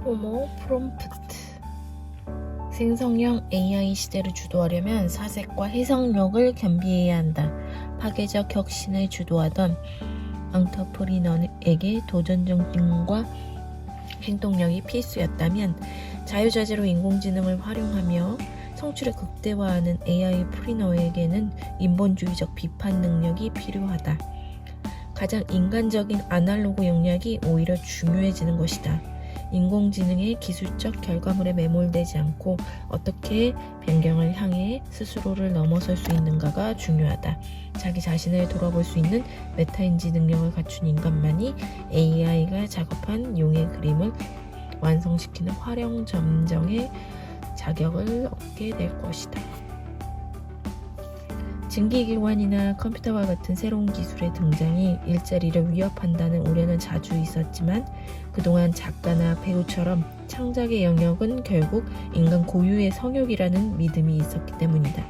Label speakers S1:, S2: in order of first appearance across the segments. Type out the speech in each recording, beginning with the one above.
S1: 호모 프롬프트. 생성형 AI 시대를 주도하려면 사색과 해석력을 겸비해야 한다. 파괴적 혁신을 주도하던 앙터프리너에게 도전 정신과 행동력이 필수였다면 자유자재로 인공지능을 활용하며 성취를 극대화하는 AI 프리너에게는 인본주의적 비판 능력이 필요하다. 가장 인간적인 아날로그 역량이 오히려 중요해지는 것이다. 인공지능의 기술적 결과물에 매몰되지 않고 어떻게 변경을 향해 스스로를 넘어설 수 있는가가 중요하다. 자기 자신을 돌아볼 수 있는 메타인지 능력을 갖춘 인간만이 AI가 작업한 용의 그림을 완성시키는 활용 점정의 자격을 얻게 될 것이다. 증기기관이나 컴퓨터와 같은 새로운 기술의 등장이 일자리를 위협한다는 우려는 자주 있었지만 그동안 작가나 배우처럼 창작의 영역은 결국 인간 고유의 성욕이라는 믿음이 있었기 때문이다.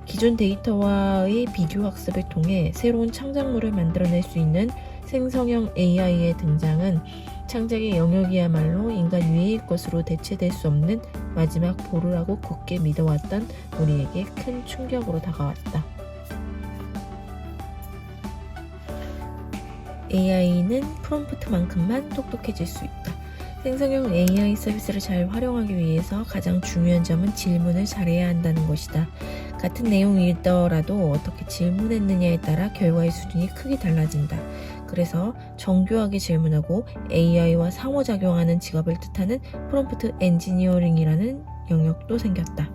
S1: 기존 데이터와의 비교 학습을 통해 새로운 창작물을 만들어낼 수 있는 생성형 AI의 등장은 창작의 영역이야말로 인간 유해의 것으로 대체될 수 없는 마지막 보루라고 굳게 믿어왔던 우리에게 큰 충격으로 다가왔다. AI는 프롬프트만큼만 똑똑해질 수 있다. 생성형 AI 서비스를 잘 활용하기 위해서 가장 중요한 점은 질문을 잘해야 한다는 것이다. 같은 내용이더라도 어떻게 질문했느냐에 따라 결과의 수준이 크게 달라진다. 그래서 정교하게 질문하고 AI와 상호작용하는 직업을 뜻하는 프롬프트 엔지니어링이라는 영역도 생겼다.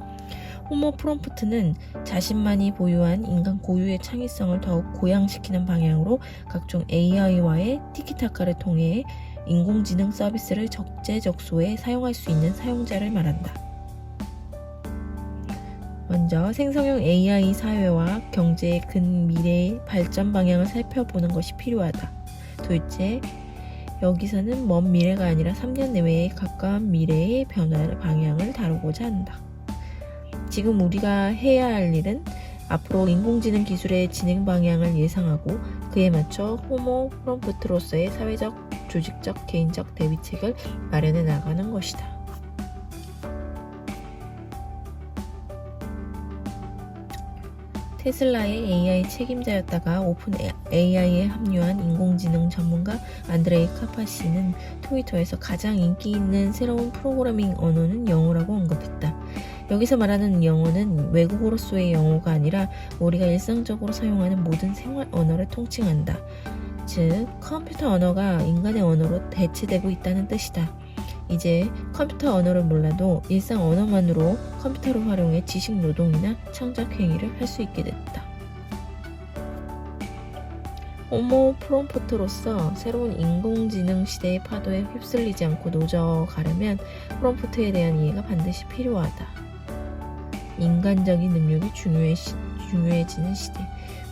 S1: 호모 프롬프트는 자신만이 보유한 인간 고유의 창의성을 더욱 고양시키는 방향으로 각종 AI와의 티키타카를 통해 인공지능 서비스를 적재적소에 사용할 수 있는 사용자를 말한다. 먼저 생성형 AI 사회와 경제의 근미래의 발전 방향을 살펴보는 것이 필요하다. 둘째, 여기서는 먼 미래가 아니라 3년 내외에 가까운 미래의 변화 방향을 다루고자 한다. 지금 우리가 해야 할 일은 앞으로 인공지능 기술의 진행 방향을 예상하고 그에 맞춰 호모 프롬프트로서의 사회적, 조직적, 개인적 대비책을 마련해 나가는 것이다. 테슬라의 AI 책임자였다가 오픈 AI에 합류한 인공지능 전문가 안드레이 카파시는 트위터에서 가장 인기 있는 새로운 프로그래밍 언어는 영어라고 언급했다. 여기서 말하는 영어는 외국어로서의 영어가 아니라 우리가 일상적으로 사용하는 모든 생활 언어를 통칭한다. 즉, 컴퓨터 언어가 인간의 언어로 대체되고 있다는 뜻이다. 이제 컴퓨터 언어를 몰라도 일상 언어만으로 컴퓨터를 활용해 지식 노동이나 창작 행위를 할 수 있게 됐다. 호모 프롬프트로서 새로운 인공지능 시대의 파도에 휩쓸리지 않고 노져가려면 프롬프트에 대한 이해가 반드시 필요하다. 인간적인 능력이 중요해지는 시대.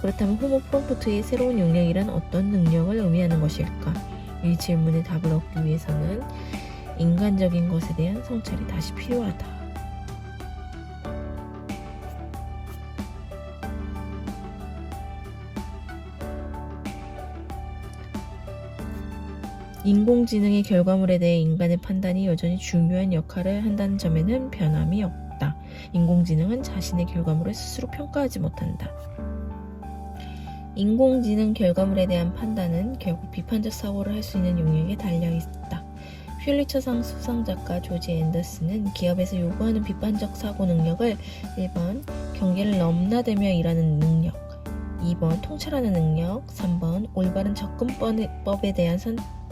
S1: 그렇다면 호모 프롬프트의 새로운 역량이란 어떤 능력을 의미하는 것일까? 이 질문에 답을 얻기 위해서는 인간적인 것에 대한 성찰이 다시 필요하다. 인공지능의 결과물에 대해 인간의 판단이 여전히 중요한 역할을 한다는 점에는 변함이 없다. 인공지능은 자신의 결과물을 스스로 평가하지 못한다. 인공지능 결과물에 대한 판단은 결국 비판적 사고를 할 수 있는 영역에 달려있다. 퓰리처상 수상작가 조지 앤더슨은 기업에서 요구하는 비판적 사고 능력을 1번 경계를 넘나들며 일하는 능력, 2번 통찰하는 능력, 3번 올바른 접근법에 대한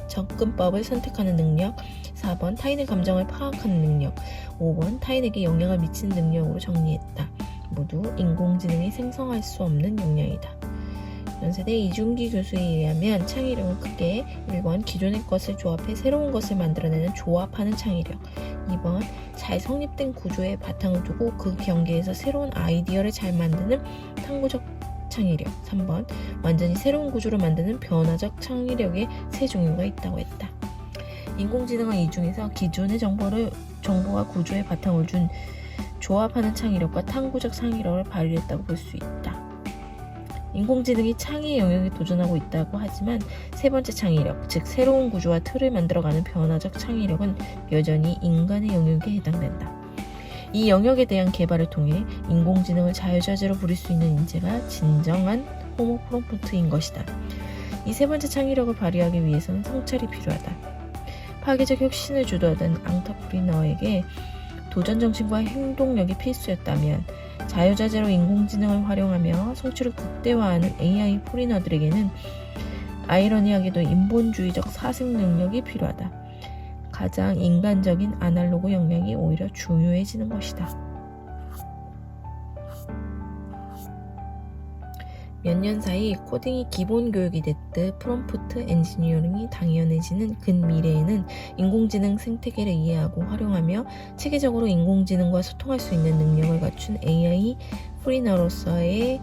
S1: 접근법을 선택하는 능력, 4번 타인의 감정을 파악하는 능력, 5번 타인에게 영향을 미치는 능력으로 정리했다. 모두 인공지능이 생성할 수 없는 역량이다. 연세대 이준기 교수에 의하면 창의력은 크게 1번 기존의 것을 조합해 새로운 것을 만들어내는 조합하는 창의력, 2번 잘 성립된 구조에 바탕을 두고 그 경계에서 새로운 아이디어를 잘 만드는 탐구적 창의력, 3번 완전히 새로운 구조를 만드는 변화적 창의력의 세 종류가 있다고 했다. 인공지능은 이 중에서 기존의 정보와 구조에 바탕을 준 조합하는 창의력과 탐구적 창의력을 발휘했다고 볼 수 있다. 인공지능이 창의 영역에 도전하고 있다고 하지만 세 번째 창의력, 즉 새로운 구조와 틀을 만들어가는 변화적 창의력은 여전히 인간의 영역에 해당된다. 이 영역에 대한 개발을 통해 인공지능을 자유자재로 부릴 수 있는 인재가 진정한 호모 프롬프트인 것이다. 이 세 번째 창의력을 발휘하기 위해서는 성찰이 필요하다. 파괴적 혁신을 주도하던 앙터프리너에게 도전 정신과 행동력이 필수였다면 자유자재로 인공지능을 활용하며 성취를 극대화하는 AI 포리너들에게는 아이러니하게도 인본주의적 사색 능력이 필요하다. 가장 인간적인 아날로그 역량이 오히려 중요해지는 것이다. 몇 년 사이 코딩이 기본 교육이 됐듯 프롬프트 엔지니어링이 당연해지는 근미래에는 인공지능 생태계를 이해하고 활용하며 체계적으로 인공지능과 소통할 수 있는 능력을 갖춘 AI 프리너로서의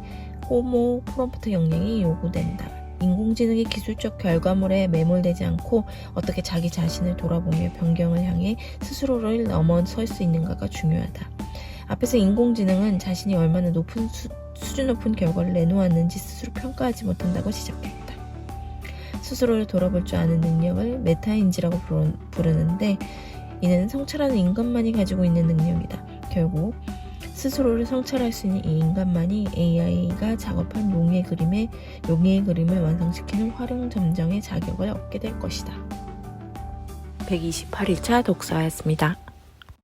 S1: 호모 프롬프트 역량이 요구된다. 인공지능의 기술적 결과물에 매몰되지 않고 어떻게 자기 자신을 돌아보며 변경을 향해 스스로를 넘어설 수 있는가가 중요하다. 앞에서 인공지능은 자신이 얼마나 수준 높은 결과를 내놓았는지 스스로 평가하지 못한다고 지적했다. 스스로를 돌아볼 줄 아는 능력을 메타인지라고 부르는데 이는 성찰하는 인간만이 가지고 있는 능력이다. 결국 스스로를 성찰할 수 있는 이 인간만이 AI가 작업한 용의 그림을 완성시키는 활용점정의 자격을 얻게 될 것이다. 128일차 독서였습니다.